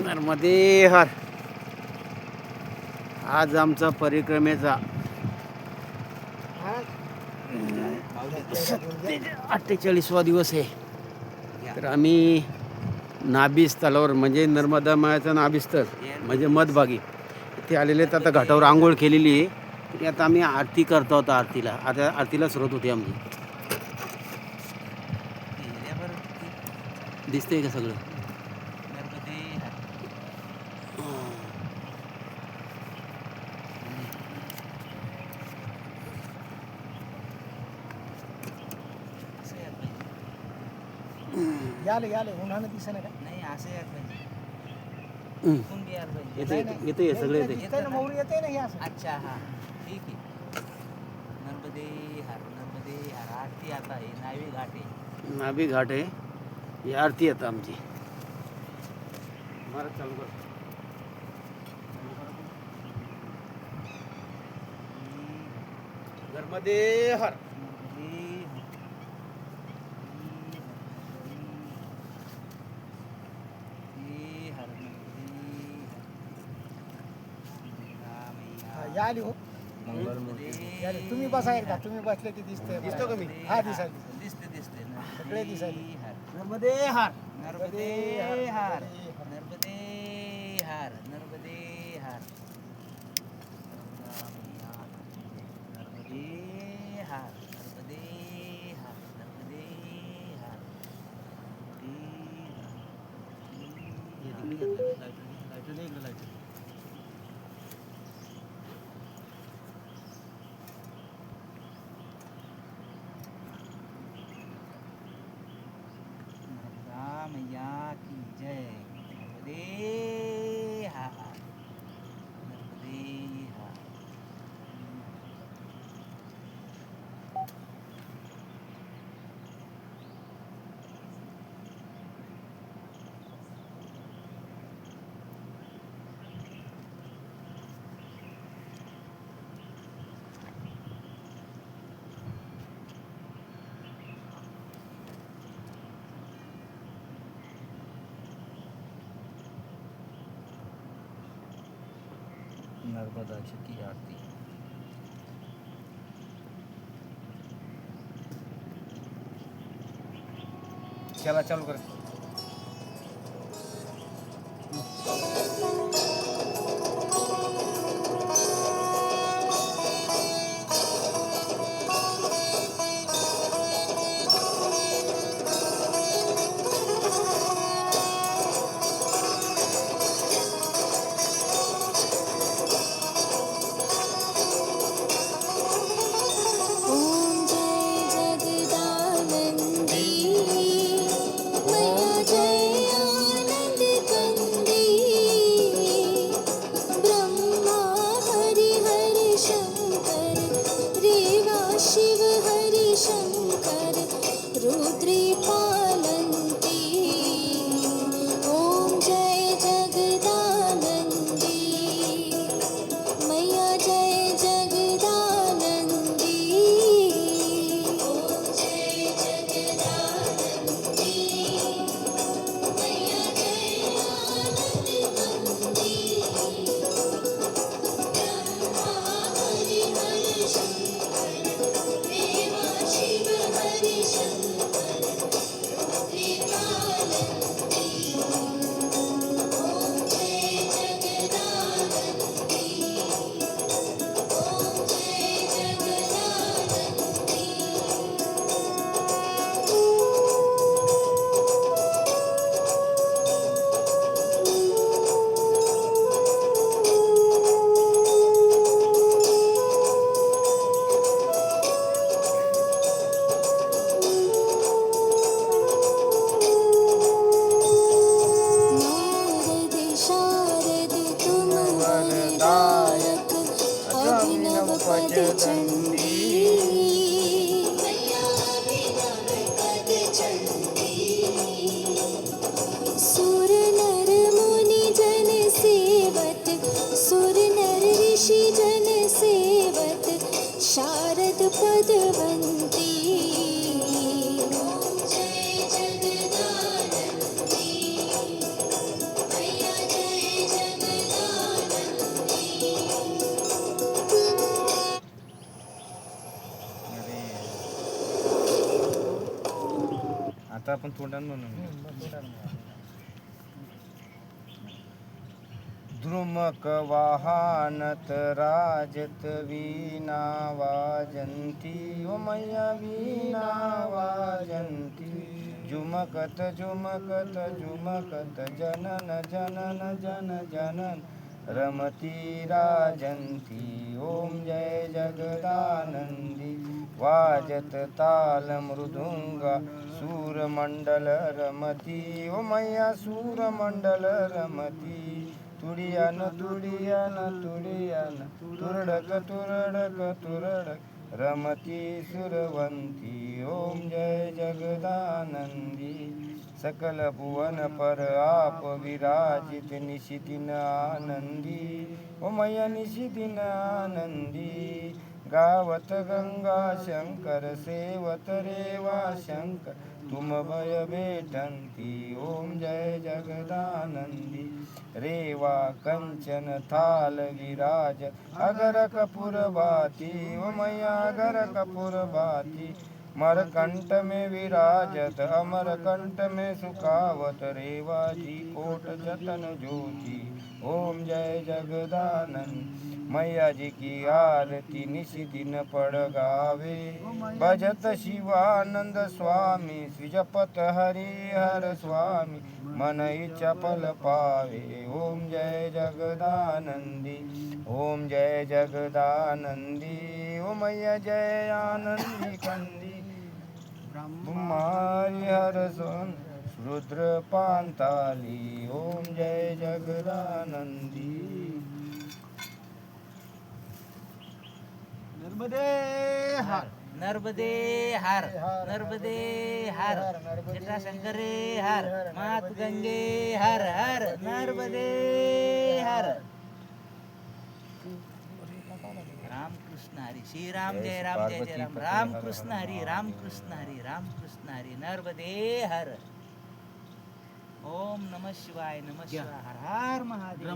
नर्मदे हर. आज आमचा परिक्रमेचा 48वा दिवस आहे. तर आम्ही नाभिस्थळावर म्हणजे नर्मदा मायाचं नाभिस्थळ म्हणजे मधभागी इथे आलेले आहेत. आता घाटावर आंघोळ केलेली आहे. तरी आता आम्ही आरती करतो होतो. आता आरतीला सुरुवात होती आमची. दिसतंय का सगळं? याले याले उन्हानं दिसे ना का नाही असं यार पाहिजे येते सगळे येते. दिसतंय ना मौरी येते ना हे असं. अच्छा हा ठीक आहे. नर्मदे हर आरती आता आहे नावी घाटे नाभी घाट आहे. ही आरती आता आमची. महाराज चालू कर. नर्मदे हर. याले हो याले तुम्ही बसा एकदा. तुम्ही बसले की दिसतंय. दिसतो का मी? हा दिसायला दिसते सगळे दिसायले. नर्मदे हर. नर्मदे हार नर्मदे हार नर्मदे हार नर्मदे हार नर्मदे हार नर्मदे हार नर्मदा मैया की जय. नर्मदे हार नर्मदे हार. नर्मदाची की आरती. चला चालू कर. ओम जय जगदानंदी मैया जय आनंद कंदी. ब्रह्मा हरि हरि शंकर रेवा शिव हरि शंकर रुद्री पालंती. ओम जय जगदानंदी मैया जय जगदानंदी. ओम जय जगदानंदी मैया जय आनंद कंदी. ब्रह्मा हरि हरि शंकर रेवा शिव हरि शंकर रुद्री पालंती. ओम जय जगदानंदी ओम जय जगदानंदी. नारद शारद तुम वरदायक अभिनव पद चंडी. मैया अभिनव पद चंडी. सुर नर मुनि जन सेवत सुर नर ऋषि जन सेवत शारद पदवंती. ओम जय जगदानंदी मैया जय आता आपण तोंडानं म्हणून द्रुमक वाहनत राजत वीणा वाजंती ओ मैया वीणा वाजंती झुमकत झुमकत झुमकत जनन जनन जन जनन रमती राजंती ओम जय जगदानंदी वाजत ताल मृदुंगा सूरमंडल रमती ओ मैया सूरमंडल रमती तुडियान तुडियान तुडियान तुरडक तुरडक तुरडक रमती सुरवंती ओम जय जगदानंदी सकल भुवन पर आप विराजित निशिदिन आनंदी ओ मैया निशिदिन आनंदी गावत गंगा शंकर सेवत रेवा शंकर तुम भय भेटंती ओम जय जगदानंदी रेवा कंचन थाल विराज अगर कपूर बाती ओ मैया अगर कपूर बाती मरकंठ में विराजत अमरकंठ में सुखावत रेवाजी कोट जतन ज्योति ओम जय जगदानंद मैया जी की आरती निशिदिन पड़ गावे भजत शिवानंद स्वामी श्रीजपत हरि हर स्वामी मन इच्छा फल पावे ओम जय जगदानंदी ओम जय जगदानंदी ओ मैया जय आनंदी कंदी ब्रह्मारी हर सोन रुद्र पांताली ओम जय जगदानंदी नर्मदे हर नर्मदे हर नर्मदे हर जटाशंकरे हर मात गंगे हर हर नर्मदे हर राम कृष्ण हरी श्री राम जय राम जय जय राम राम कृष्ण हरी राम कृष्ण हरी राम कृष्ण हरी नर्मदे हर ओम नमः शिवाय हर हर महादेव.